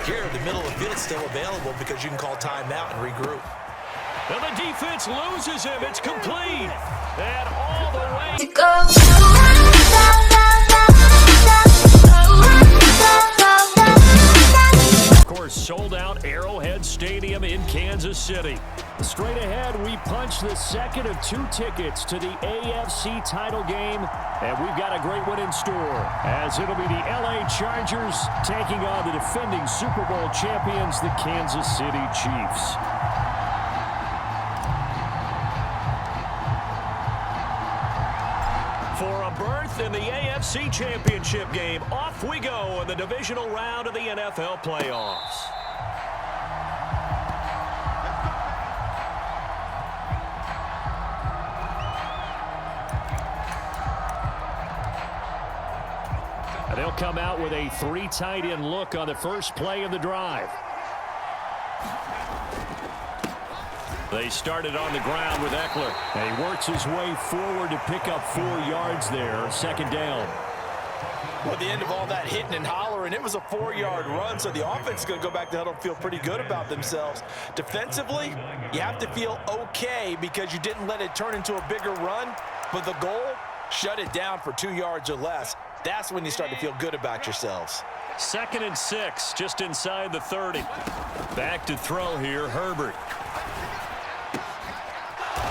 Here, the middle of the field's still available because you can call timeout and regroup. And the defense loses him. It's complete. And all the way to go. Of course, sold-out Arrowhead Stadium in Kansas City. Straight ahead, we punch the second of 2 tickets to the AFC title game, and we've got a great one in store, as it'll be the LA Chargers taking on the defending Super Bowl champions, the Kansas City Chiefs. For a berth in the AFC Championship game, off we go in the divisional round of the NFL playoffs. And they'll come out with a 3 tight end look on the first play of the drive. They started on the ground with Eckler. And he works his way forward to pick up 4 yards there. Second down. Well, at the end of all that hitting and hollering, it was a 4-yard run, so the offense is going to go back to huddle and feel pretty good about themselves. Defensively, you have to feel okay because you didn't let it turn into a bigger run, but the goal, shut it down for 2 yards or less. That's when you start to feel good about yourselves. 2nd and 6, just inside the 30. Back to throw here, Herbert.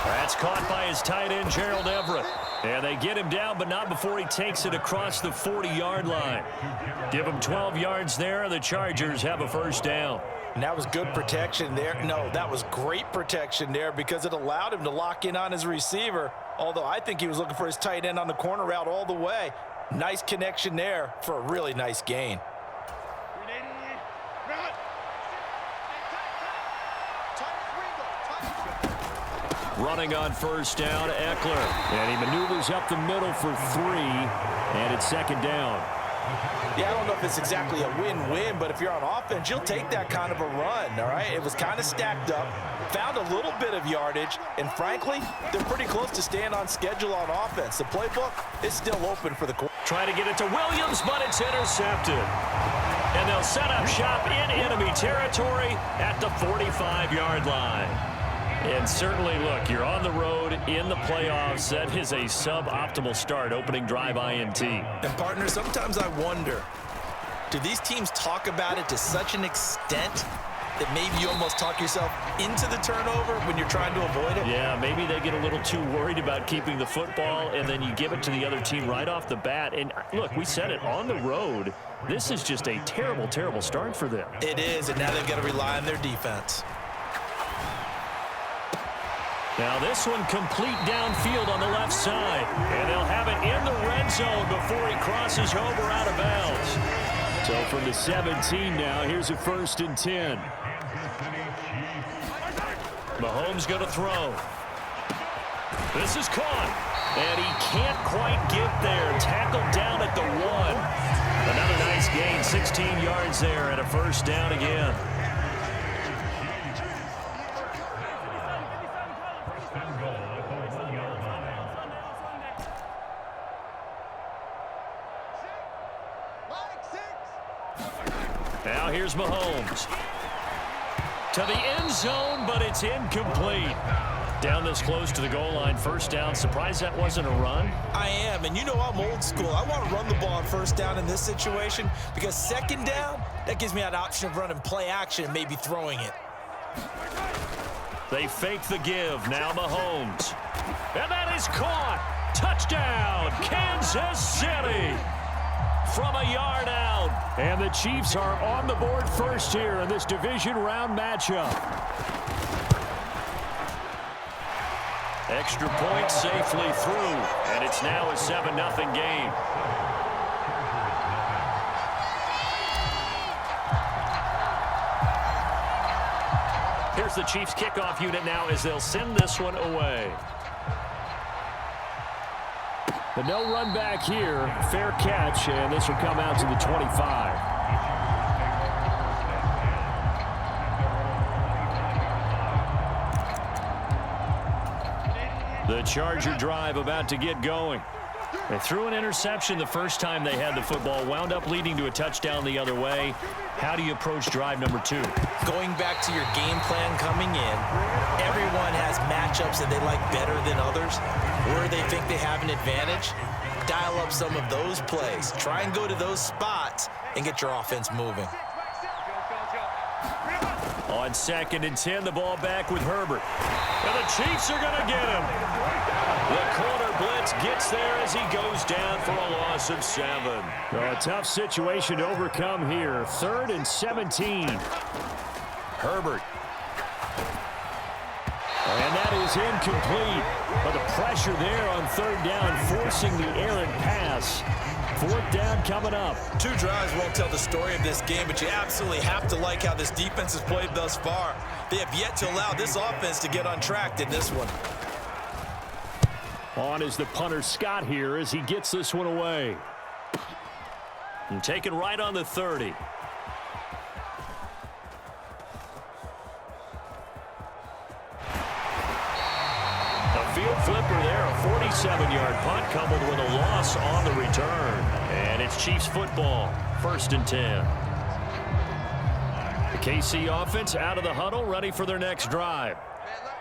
That's caught by his tight end, Gerald Everett. And they get him down, but not before he takes it across the 40-yard line. Give him 12 yards there. The Chargers have a first down. And that was good protection there. No, that was great protection there because it allowed him to lock in on his receiver, although I think he was looking for his tight end on the corner route all the way. Nice connection there for a really nice gain. Running on first down, Eckler. And he maneuvers up the middle for 3, and it's second down. Yeah, I don't know if it's exactly a win-win, but if you're on offense, you'll take that kind of a run, all right? It was kind of stacked up, found a little bit of yardage, and frankly, they're pretty close to staying on schedule on offense. The playbook is still open for the quarter. Trying to get it to Williams, but it's intercepted. And they'll set up shop in enemy territory at the 45-yard line. And certainly, look, you're on the road in the playoffs. That is a suboptimal start, opening drive INT. And, partner, sometimes I wonder, do these teams talk about it to such an extent that maybe you almost talk yourself into the turnover when you're trying to avoid it? Yeah, maybe they get a little too worried about keeping the football, and then you give it to the other team right off the bat. And, look, we said it, on the road, this is just a terrible, terrible start for them. It is, and now they've got to rely on their defense. Now this one complete downfield on the left side. And they'll have it in the red zone before he crosses over out of bounds. So from the 17 now, here's a 1st and 10. Mahomes going to throw. This is caught. And he can't quite get there. Tackled down at the 1. Another nice gain, 16 yards there and a first down again. Now here's Mahomes. To the end zone, but it's incomplete. Down this close to the goal line, first down. Surprised that wasn't a run? I am, and you know I'm old school. I want to run the ball on first down in this situation because second down, that gives me an option of running play action and maybe throwing it. They fake the give. Now Mahomes. And that is caught. Touchdown, Kansas City. From a yard out. And the Chiefs are on the board first here in this division round matchup. Extra point safely through. And it's now a 7-0 game. Here's the Chiefs kickoff unit now as they'll send this one away. The no run back here, fair catch, and this will come out to the 25. The Charger drive about to get going. They threw an interception the first time they had the football, wound up leading to a touchdown the other way. How do you approach drive number 2? Going back to your game plan coming in, everyone has matchups that they like better than others. Where they think they have an advantage, dial up some of those plays. Try and go to those spots and get your offense moving. On 2nd and 10, the ball back with Herbert. And the Chiefs are going to get him. The corner blitz gets there as he goes down for a loss of 7. A tough situation to overcome here. 3rd and 17. Herbert. And that is incomplete. But the pressure there on 3rd down, forcing the errant pass. 4th down coming up. 2 drives won't tell the story of this game, but you absolutely have to like how this defense has played thus far. They have yet to allow this offense to get on track in this one. On is the punter Scott here as he gets this one away. And taken right on the 30. Field flipper there, a 47-yard punt coupled with a loss on the return. And it's Chiefs football, 1st and 10. The KC offense out of the huddle, ready for their next drive.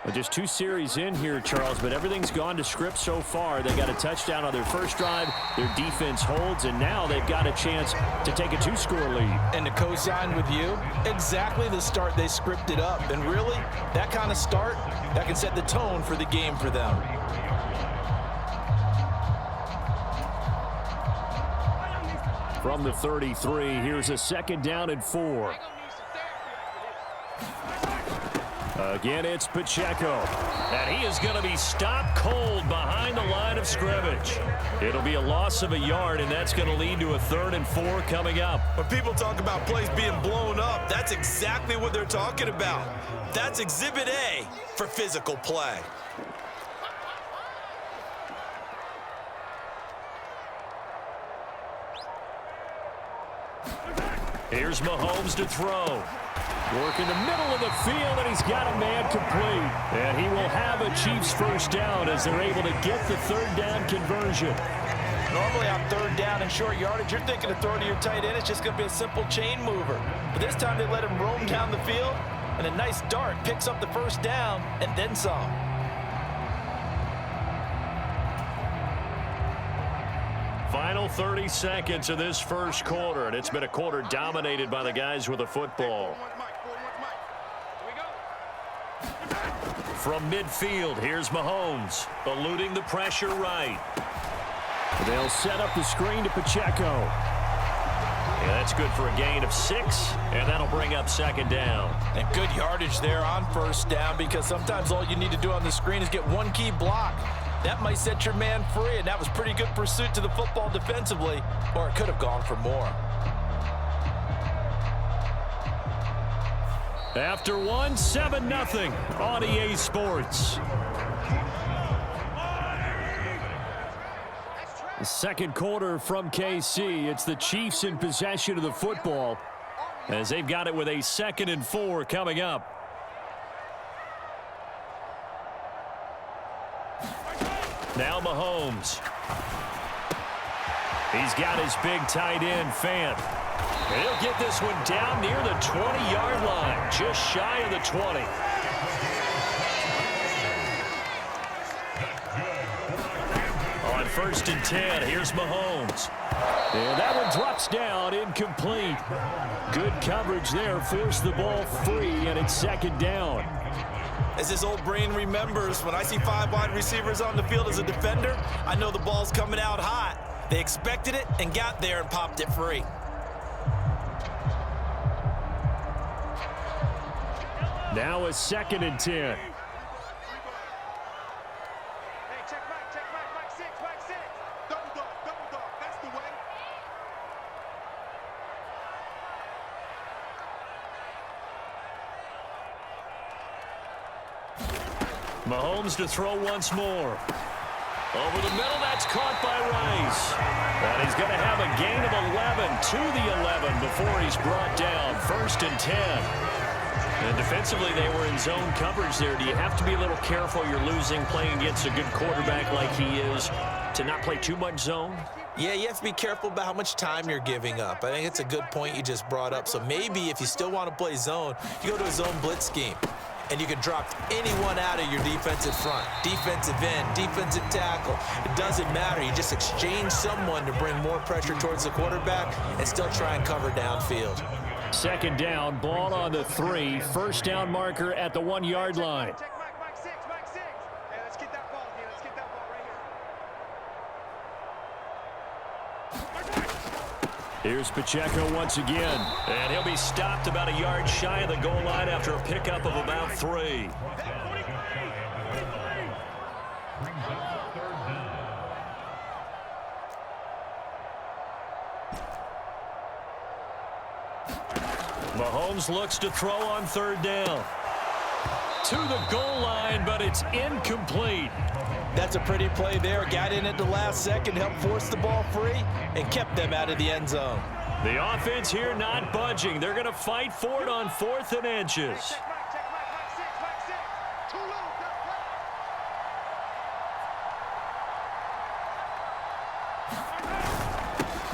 Well, just 2 series in here, Charles, but everything's gone to script so far. They got a touchdown on their first drive. Their defense holds, and now they've got a chance to take a 2-score lead. And to co-sign with you, exactly the start they scripted up. And really, that kind of start, that can set the tone for the game for them. From the 33, here's a 2nd down and 4. Again, it's Pacheco. And he is going to be stopped cold behind the line of scrimmage. It'll be a loss of a yard, and that's going to lead to a 3rd and 4 coming up. When people talk about plays being blown up, that's exactly what they're talking about. That's Exhibit A for physical play. Here's Mahomes to throw. Work in the middle of the field, and he's got a man complete. And he will have a Chiefs 1st down as they're able to get the 3rd down conversion. Normally on 3rd down and short yardage, you're thinking of throwing to your tight end. It's just going to be a simple chain mover. But this time they let him roam down the field, and a nice dart picks up the 1st down and then some. Final 30 seconds of this 1st quarter, and it's been a quarter dominated by the guys with the football. From midfield, here's Mahomes, eluding the pressure right. They'll set up the screen to Pacheco. Yeah, that's good for a gain of 6, and that'll bring up 2nd down. And good yardage there on 1st down, because sometimes all you need to do on the screen is get one key block. That might set your man free, and that was pretty good pursuit to the football defensively, or it could have gone for more. After 1, 7-0 on EA Sports. The 2nd quarter from KC. It's the Chiefs in possession of the football as they've got it with a 2nd and 4 coming up. Now Mahomes. He's got his big tight end, Fant. And he'll get this one down near the 20-yard line, just shy of the 20. On 1st and 10, here's Mahomes. And that one drops down, incomplete. Good coverage there, forced the ball free, and it's 2nd down. As his old brain remembers, when I see 5 wide receivers on the field as a defender, I know the ball's coming out hot. They expected it and got there and popped it free. Now a 2nd and 10. Hey, check back, 6, back 6. Double dog, that's the way. Mahomes to throw once more. Over the middle, that's caught by Rice. And he's going to have a gain of 11 to the 11 before he's brought down. 1st and 10. And defensively, they were in zone coverage there. Do you have to be a little careful you're losing playing against a good quarterback like he is to not play too much zone? Yeah, you have to be careful about how much time you're giving up. I think it's a good point you just brought up. So maybe if you still want to play zone, you go to a zone blitz scheme. And you can drop anyone out of your defensive front, defensive end, defensive tackle. It doesn't matter. You just exchange someone to bring more pressure towards the quarterback and still try and cover downfield. Second down, ball on the 3. First down marker at the 1-yard line. Check Mike 6, Mike 6. Hey, let's get that ball here. Let's get that ball right here. Here's Pacheco once again. And he'll be stopped about a yard shy of the goal line after a pickup of about 3. Mahomes looks to throw on third down. To the goal line, but it's incomplete. That's a pretty play there. Got in at the last second, helped force the ball free, and kept them out of the end zone. The offense here not budging. They're going to fight for it on 4th and inches. Check Mike 6, Mike 6. Too low,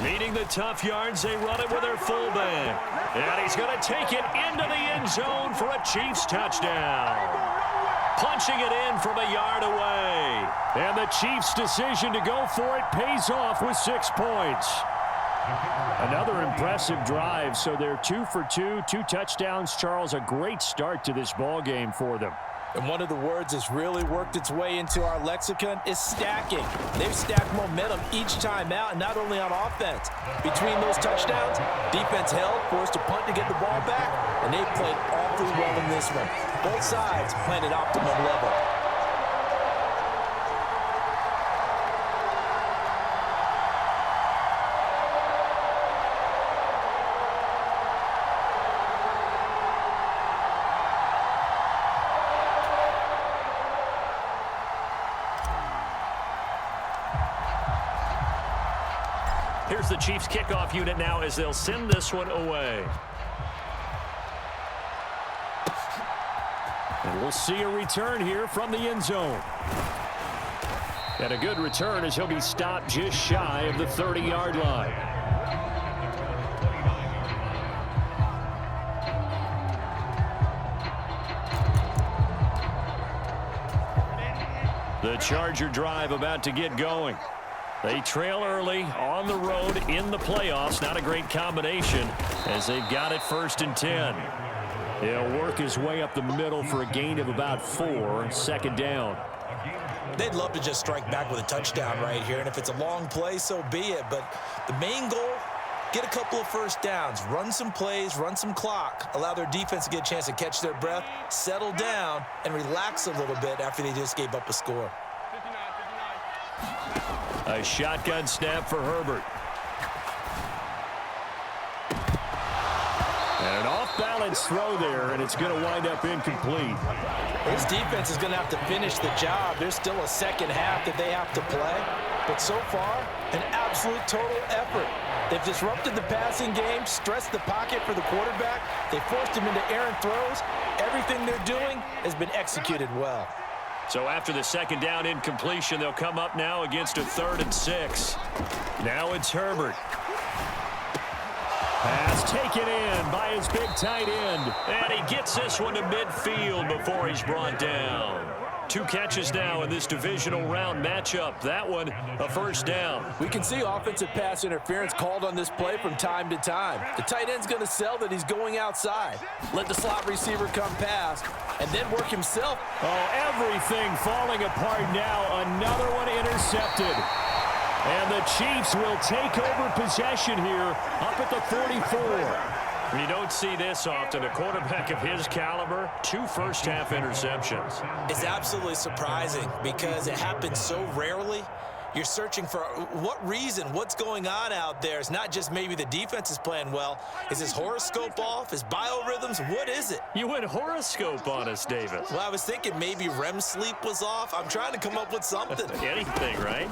Needing the tough yards, they run it with their fullback. And he's going to take it into the end zone for a Chiefs touchdown. Punching it in from a yard away. And the Chiefs' decision to go for it pays off with 6 points. Another impressive drive, so they're 2 for 2, 2 touchdowns. Charles, a great start to this ball game for them. And one of the words that's really worked its way into our lexicon is stacking. They've stacked momentum each time out, and not only on offense. Between those touchdowns, defense held, forced a punt to get the ball back, and they played awfully well in this one. Both sides playing at optimum level. Here's the Chiefs kickoff unit now as they'll send this one away. And we'll see a return here from the end zone. And a good return as he'll be stopped just shy of the 30-yard line. The Charger drive about to get going. They trail early on the road in the playoffs. Not a great combination as they've got it 1st and 10. He'll work his way up the middle for a gain of about 4. Second down. They'd love to just strike back with a touchdown right here, and if it's a long play, so be it. But the main goal, get a couple of first downs, run some plays, run some clock, allow their defense to get a chance to catch their breath, settle down, and relax a little bit after they just gave up a score. A shotgun snap for Herbert. And an off-balance throw there, and it's going to wind up incomplete. This defense is going to have to finish the job. There's still a second half that they have to play. But so far, an absolute total effort. They've disrupted the passing game, stressed the pocket for the quarterback. They forced him into errant throws. Everything they're doing has been executed well. So after the second down incompletion, they'll come up now against a 3rd and 6. Now it's Herbert. Pass taken in by his big tight end. And he gets this one to midfield before he's brought down. 2 catches now in this divisional round matchup. That one, a first down. We can see offensive pass interference called on this play from time to time. The tight end's going to sell that he's going outside. Let the slot receiver come past and then work himself. Oh, everything falling apart now. Another one intercepted. And the Chiefs will take over possession here up at the 44. You don't see this often. A quarterback of his caliber, 2 first-half interceptions. It's absolutely surprising because it happens so rarely. You're searching for what reason, what's going on out there. It's not just maybe the defense is playing well. Is his horoscope off? His biorhythms? What is it? You went horoscope on us, David. Well, I was thinking maybe REM sleep was off. I'm trying to come up with something. Anything, right?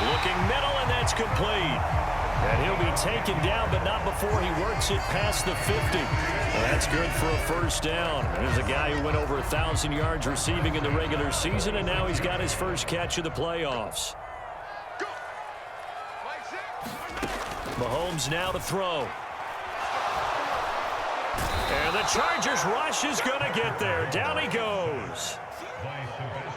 Looking middle, and that's complete. And he'll be taken down, but not before he works it past the 50. Well, that's good for a first down. There's a guy who went over 1,000 yards receiving in the regular season, and now he's got his first catch of the playoffs. Mahomes now to throw. And the Chargers rush is going to get there. Down he goes.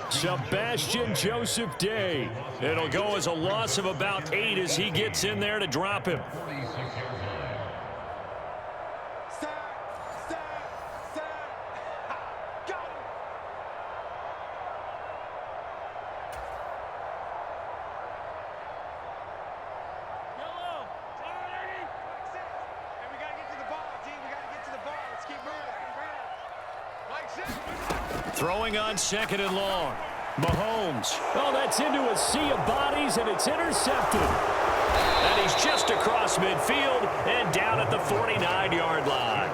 Sebastian Joseph Day. It'll go as a loss of about 8 as he gets in there to drop him. Throwing on 2nd and long. Mahomes. Oh, that's into a sea of bodies, and it's intercepted. And he's just across midfield and down at the 49-yard line.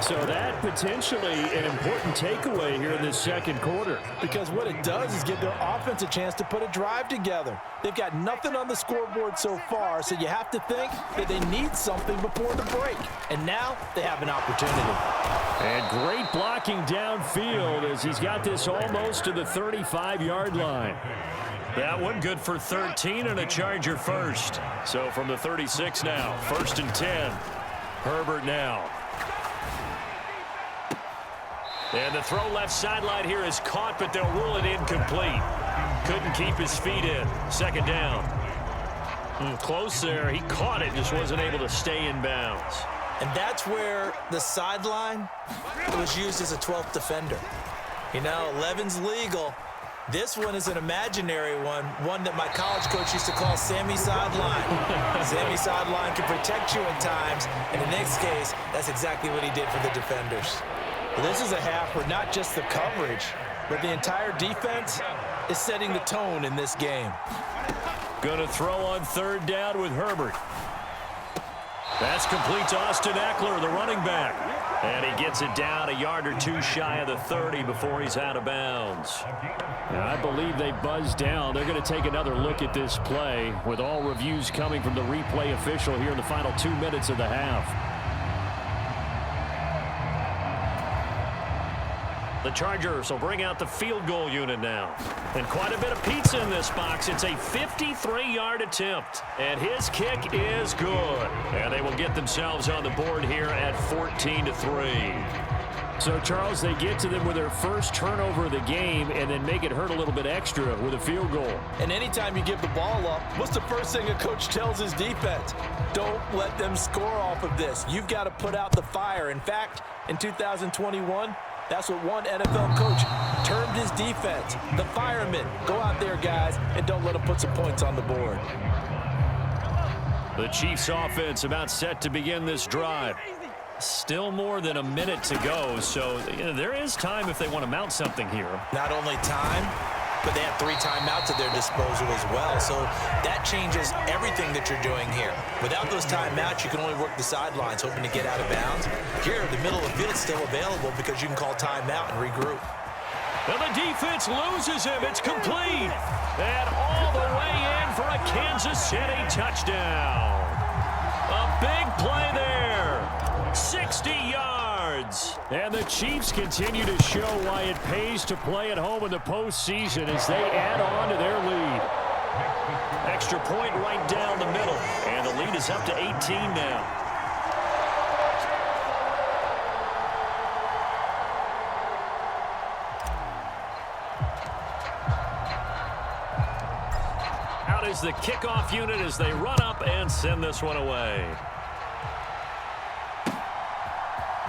So that potentially an important takeaway here in this second quarter. Because what it does is give their offense a chance to put a drive together. They've got nothing on the scoreboard so far, so you have to think that they need something before the break. And now they have an opportunity. And great blocking downfield as he's got this almost to the 35-yard line. That one good for 13 and a Charger first. So from the 36 now, 1st and 10. Herbert now. And the throw left sideline here is caught, but they'll rule it incomplete. Couldn't keep his feet in. 2nd down. Close there. He caught it, just wasn't able to stay in bounds. And that's where the sideline was used as a 12th defender. You know, 11's legal. This one is an imaginary one that my college coach used to call Sammy Sideline. Sammy Sideline can protect you at times. In the next case, that's exactly what he did for the defenders. This is a half where not just the coverage, but the entire defense is setting the tone in this game. Going to throw on 3rd down with Herbert. That's complete to Austin Eckler, the running back. And he gets it down a yard or 2 shy of the 30 before he's out of bounds. And I believe they buzzed down. They're going to take another look at this play with all reviews coming from the replay official here in the final 2 minutes of the half. The Chargers will bring out the field goal unit now. And quite a bit of pizza in this box. It's a 53-yard attempt. And his kick is good. And they will get themselves on the board here at 14-3. So, Charles, they get to them with their first turnover of the game and then make it hurt a little bit extra with a field goal. And anytime you give the ball up, what's the first thing a coach tells his defense? Don't let them score off of this. You've got to put out the fire. In fact, in 2021, that's what one NFL coach termed his defense. The firemen. Go out there, guys, and don't let them put some points on the board. The Chiefs offense about set to begin this drive. Still more than a minute to go, so there is time if they want to mount something here. Not only time, but they have 3 timeouts at their disposal as well, so that changes everything that you're doing here. Without those timeouts, you can only work the sidelines, hoping to get out of bounds. Here, the middle of the field is still available because you can call timeout and regroup. And the defense loses him. It's complete. And all the way in for a Kansas City touchdown. A big play there. 60 yards. And the Chiefs continue to show why it pays to play at home in the postseason as they add on to their lead. Extra point right down the middle. And the lead is up to 18 now. Out is the kickoff unit as they run up and send this one away.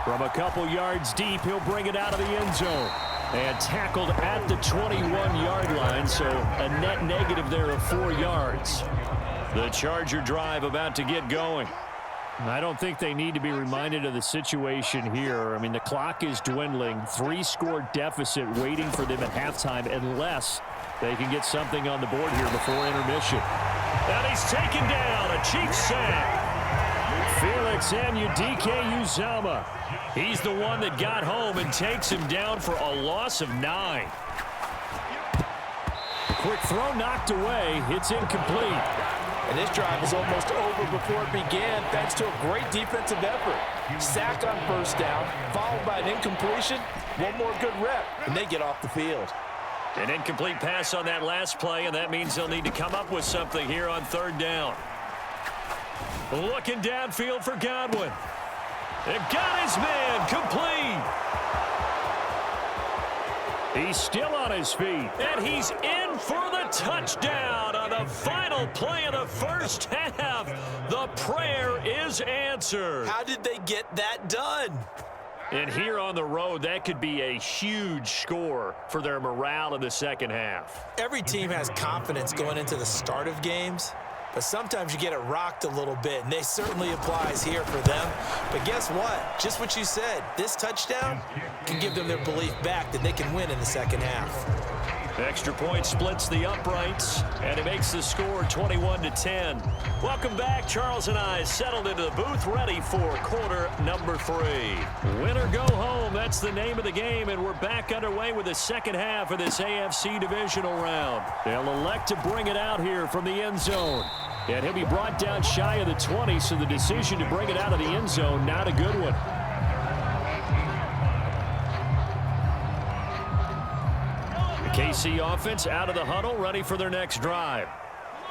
From a couple yards deep, he'll bring it out of the end zone. And tackled at the 21-yard line, so a net negative there of 4 yards. The Charger drive about to get going. I don't think they need to be reminded of the situation here. I mean, the clock is dwindling. 3-score deficit waiting for them at halftime unless they can get something on the board here before intermission. And he's taken down. A Chiefs sack. Felix Anudike-Uzomah. He's the one that got home and takes him down for a loss of 9. Quick throw knocked away. It's incomplete. And this drive is almost over before it began thanks to a great defensive effort. Sack on first down, followed by an incompletion. One more good rep, and they get off the field. An incomplete pass on that last play, and that means they'll need to come up with something here on third down. Looking downfield for Godwin. And got his man complete. He's still on his feet, and he's in for the touchdown on the final play of the first half. The prayer is answered. How did they get that done? And here on the road, that could be a huge score for their morale in the second half. Every team has confidence going into the start of games, but sometimes you get it rocked a little bit, and this certainly applies here for them. But guess what? Just what you said, this touchdown can give them their belief back that they can win in the second half. Extra point splits the uprights, and it makes the score 21-10. Welcome back. Charles and I settled into the booth, ready for quarter number 3. Win or go home, that's the name of the game, and we're back underway with the second half of this AFC Divisional round. They'll elect to bring it out here from the end zone. And he'll be brought down shy of the 20, so the decision to bring it out of the end zone, not a good one. KC offense out of the huddle, ready for their next drive.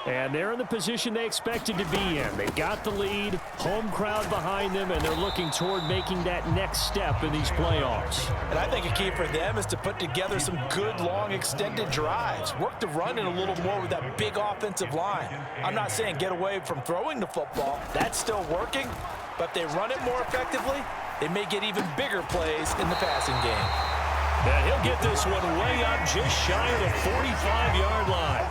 And they're in the position they expected to be in. They got the lead, home crowd behind them, and they're looking toward making that next step in these playoffs. And I think a key for them is to put together some good, long, extended drives. Work the run in a little more with that big offensive line. I'm not saying get away from throwing the football. That's still working. But if they run it more effectively, they may get even bigger plays in the passing game. And he'll get this one way up just shy of the 45-yard line.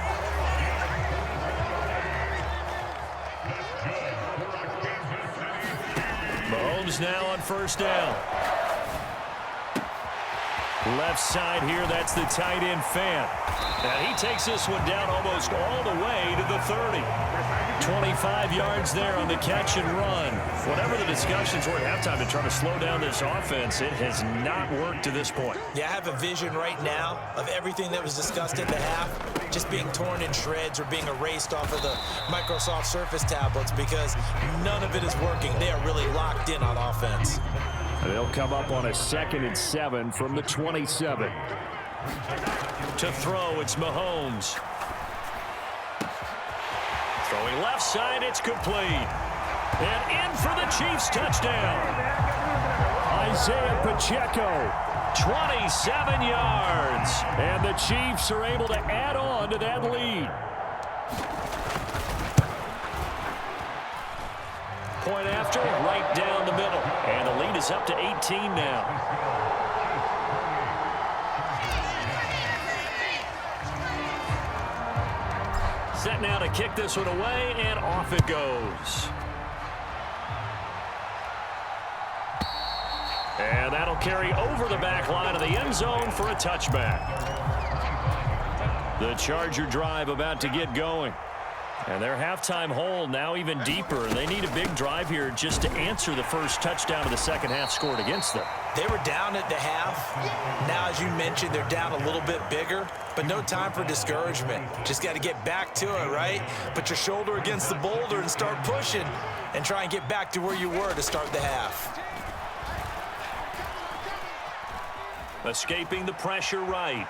Mahomes now on first down. Left side here, that's the tight end Fant. And he takes this one down almost all the way to the 30. 25 yards there on the catch and run. Whatever the discussions were at halftime to try to slow down this offense, it has not worked to this point. Yeah, I have a vision right now of everything that was discussed at the half just being torn in shreds or being erased off of the Microsoft Surface tablets because none of it is working. They are really locked in on offense. They'll come up on a 2nd and 7 from the 27. To throw, it's Mahomes. Throwing left side, it's complete. And in for the Chiefs touchdown. Isaiah Pacheco, 27 yards. And the Chiefs are able to add on to that lead. Point after, right down the middle. And the lead is up to 18 now. Set now to kick this one away, and off it goes. And that'll carry over the back line of the end zone for a touchback. The Charger drive about to get going. And their halftime hole now even deeper. They need a big drive here just to answer the first touchdown of the second half scored against them. They were down at the half. Now, as you mentioned, they're down a little bit bigger, but no time for discouragement. Just got to get back to it, right? Put your shoulder against the boulder and start pushing and try and get back to where you were to start the half. Escaping the pressure right.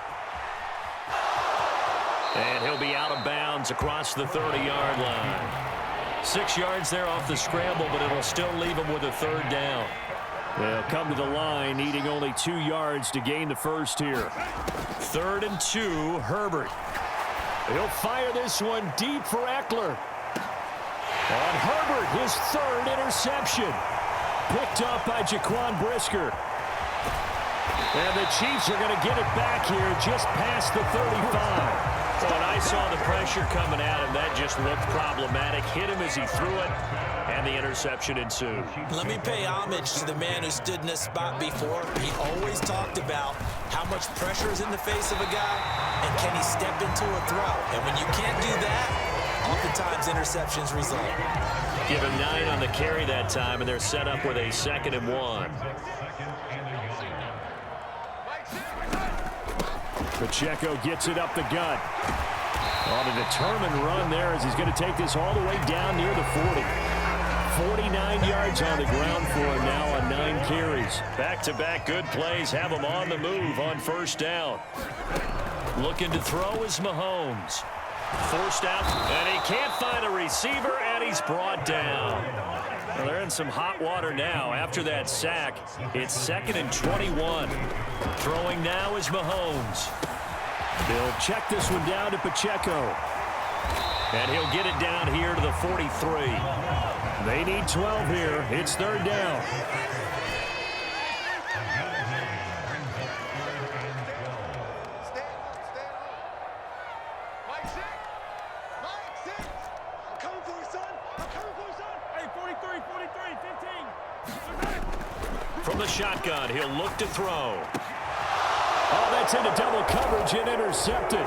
And he'll be out of bounds across the 30-yard line. 6 yards there off the scramble, but it'll still leave him with a third down. They'll come to the line, needing only 2 yards to gain the first here. 3rd and 2, Herbert. He'll fire this one deep for Eckler. And Herbert, his 3rd interception. Picked up by Jaquan Brisker. And the Chiefs are going to get it back here just past the 35. When I saw the pressure coming at him, that just looked problematic. Hit him as he threw it, and the interception ensued. Let me pay homage to the man who stood in this spot before. He always talked about how much pressure is in the face of a guy, and can he step into a throw. And when you can't do that, oftentimes interceptions result. Give him 9 on the carry that time, and they're set up with a 2nd and 1. Pacheco gets it up the gut. On a determined run there as he's going to take this all the way down near the 40. 49 yards on the ground for him now on 9 carries. Back-to-back good plays have him on the move on first down. Looking to throw is Mahomes. Forced out, and he can't find a receiver, and he's brought down. Well, they're in some hot water now after that sack. It's 2nd and 21. Throwing now is Mahomes. They'll check this one down to Pacheco. And he'll get it down here to the 43. They need 12 here. It's 3rd down. From the shotgun, he'll look to throw. Oh, that's into double coverage and intercepted.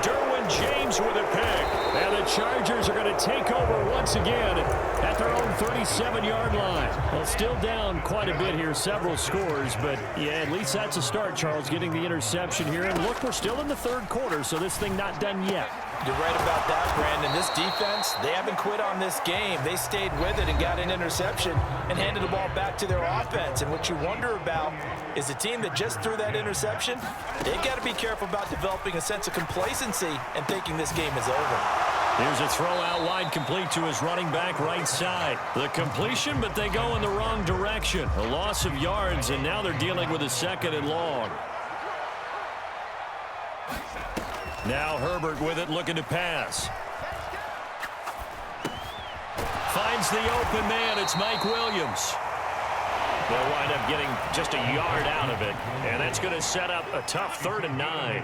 Derwin James with a pick. And the Chargers are going to take over once again at their own 37-yard line. Well, still down quite a bit here, several scores. But, yeah, at least that's a start, Charles, getting the interception here. And, look, we're still in the 3rd quarter, so this thing not done yet. You're right about that, Brandon. This defense, they haven't quit on this game. They stayed with it and got an interception and handed the ball back to their offense. And what you wonder about is a team that just threw that interception, they got to be careful about developing a sense of complacency and thinking this game is over. Here's a throw out wide, complete to his running back right side. The completion, but they go in the wrong direction. A loss of yards, and now they're dealing with a 2nd and long. Now Herbert with it, looking to pass. Finds the open man. It's Mike Williams. They'll wind up getting just a yard out of it, and that's going to set up a tough 3rd and 9.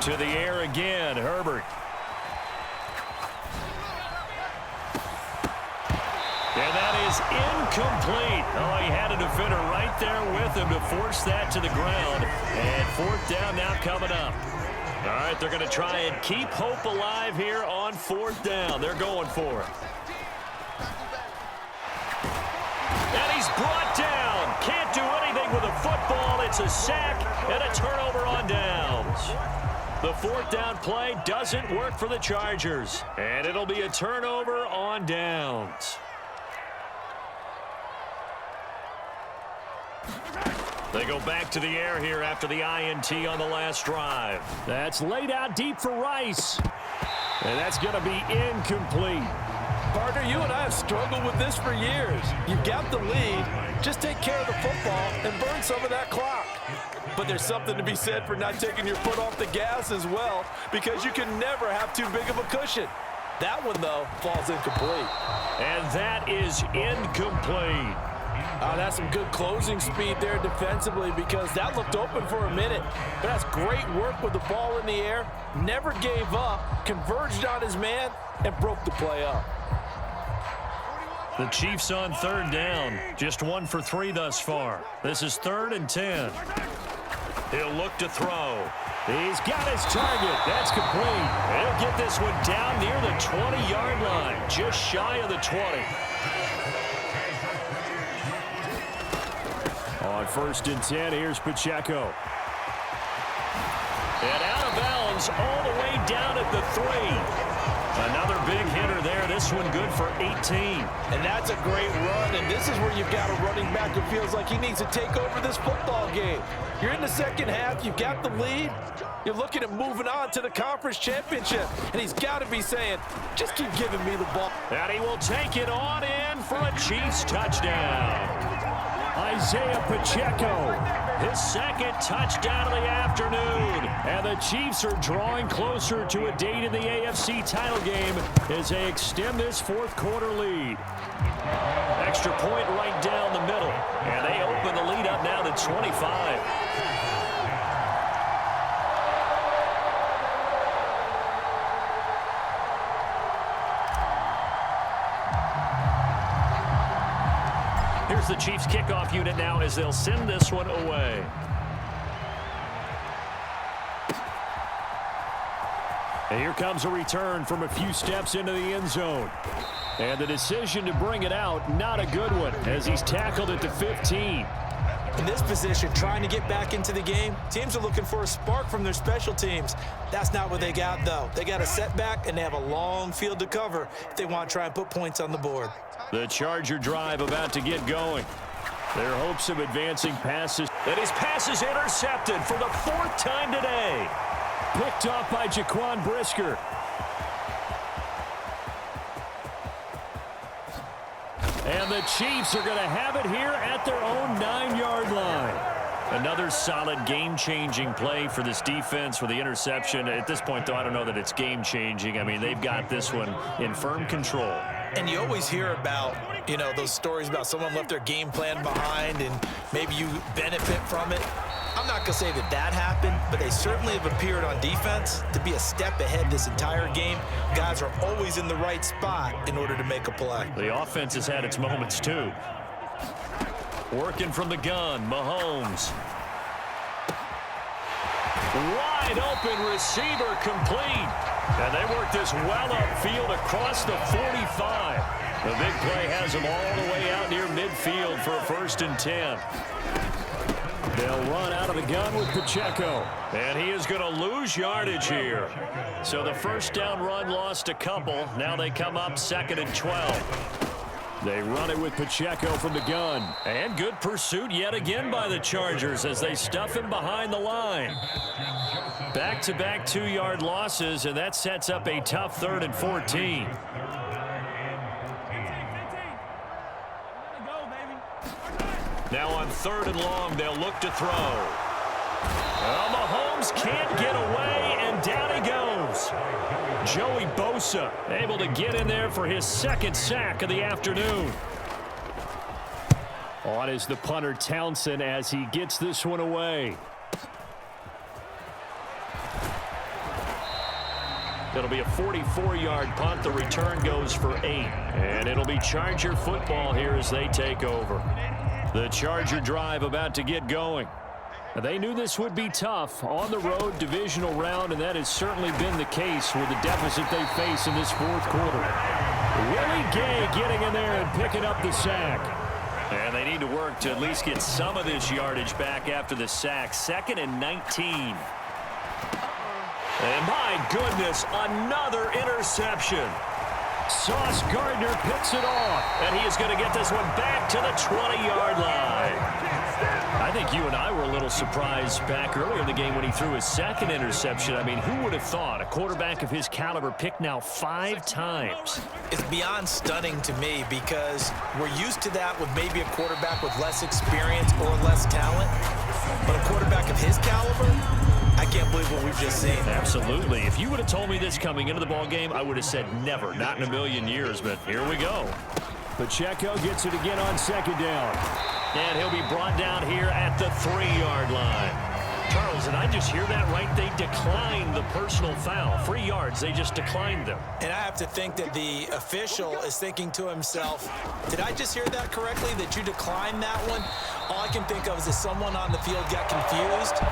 To the air again, Herbert. And that is incomplete. Oh, he had a defender right there with him to force that to the ground. And 4th down now coming up. All right, they're going to try and keep hope alive here on 4th down. They're going for it. And he's brought down. Can't do anything with a football. It's a sack and a turnover on downs. The 4th down play doesn't work for the Chargers. And it'll be a turnover on downs. They go back to the air here after the INT on the last drive. That's laid out deep for Rice. And that's going to be incomplete. Partner, you and I have struggled with this for years. You've got the lead. Just take care of the football and burn some of that clock. But there's something to be said for not taking your foot off the gas as well, because you can never have too big of a cushion. That one, though, falls incomplete. And that is incomplete. That's some good closing speed there defensively, because that looked open for a minute. But that's great work with the ball in the air. Never gave up, converged on his man, and broke the play up. The Chiefs on 3rd down. Just 1 for 3 thus far. This is 3rd and 10. He'll look to throw. He's got his target. That's complete. He'll get this one down near the 20-yard line, just shy of the 20. On 1st and 10, here's Pacheco. And out of bounds all the way down at the 3. Another big hitter there. This one good for 18. And that's a great run, and this is where you've got a running back who feels like he needs to take over this football game. You're in the 2nd half. You've got the lead. You're looking at moving on to the conference championship, and he's got to be saying, just keep giving me the ball. And he will take it on in for a Chiefs touchdown. Isaiah Pacheco, his 2nd touchdown of the afternoon. And the Chiefs are drawing closer to a date in the AFC title game as they extend this 4th quarter lead. Extra point right down the middle. And they open the lead up now to 25. Here's the Chiefs kickoff unit now as they'll send this one away. And here comes a return from a few steps into the end zone. And the decision to bring it out, not a good one, as he's tackled at the 15. In this position, trying to get back into the game, teams are looking for a spark from their special teams. That's not what they got, though. They got a setback, and they have a long field to cover if they want to try and put points on the board. The Charger drive about to get going. Their hopes of advancing passes. And his pass is intercepted for the 4th time today. Picked off by Jaquan Brisker. And the Chiefs are going to have it here at their own 9-yard line. Another solid game-changing play for this defense with the interception. At this point, though, I don't know that it's game-changing. I mean, they've got this one in firm control. And you always hear about, you know, those stories about someone left their game plan behind and maybe you benefit from it. I'm not going to say that that happened, but they certainly have appeared on defense to be a step ahead this entire game. Guys are always in the right spot in order to make a play. The offense has had its moments, too. Working from the gun, Mahomes. Wide open receiver complete. And they work this well upfield across the 45. The big play has them all the way out near midfield for a 1st and 10. They'll run out of the gun with Pacheco. And he is going to lose yardage here. So the 1st down run lost a couple. Now they come up 2nd and 12. They run it with Pacheco from the gun. And good pursuit yet again by the Chargers as they stuff him behind the line. Back-to-back 2-yard losses, and that sets up a tough 3rd and 14. Now on 3rd and long, they'll look to throw. Well, Mahomes can't get away, and down he goes. Joey Bosa able to get in there for his 2nd sack of the afternoon. On is the punter Townsend as he gets this one away. It'll be a 44-yard punt. The return goes for 8. And it'll be Charger football here as they take over. The Charger drive about to get going. They knew this would be tough on the road, divisional round, and that has certainly been the case with the deficit they face in this 4th quarter. Willie Gay getting in there and picking up the sack. And they need to work to at least get some of this yardage back after the sack. 2nd and 19. And my goodness, another interception. Sauce Gardner picks it off, and he is going to get this one back to the 20-yard line. I think you and I were a little surprised back earlier in the game when he threw his 2nd interception. I mean, who would have thought a quarterback of his caliber picked now 5 times? It's beyond stunning to me because we're used to that with maybe a quarterback with less experience or less talent. But a quarterback of his caliber, I can't believe what we've just seen. Absolutely. If you would have told me this coming into the ball game, I would have said never, not in a million years, but here we go. Pacheco gets it again on 2nd down. And he'll be brought down here at the 3-yard line. Charles, did I just hear that right? They declined the personal foul. 3 yards, they just declined them. And I have to think that the official is thinking to himself, did I just hear that correctly, that you declined that one? All I can think of is that someone on the field got confused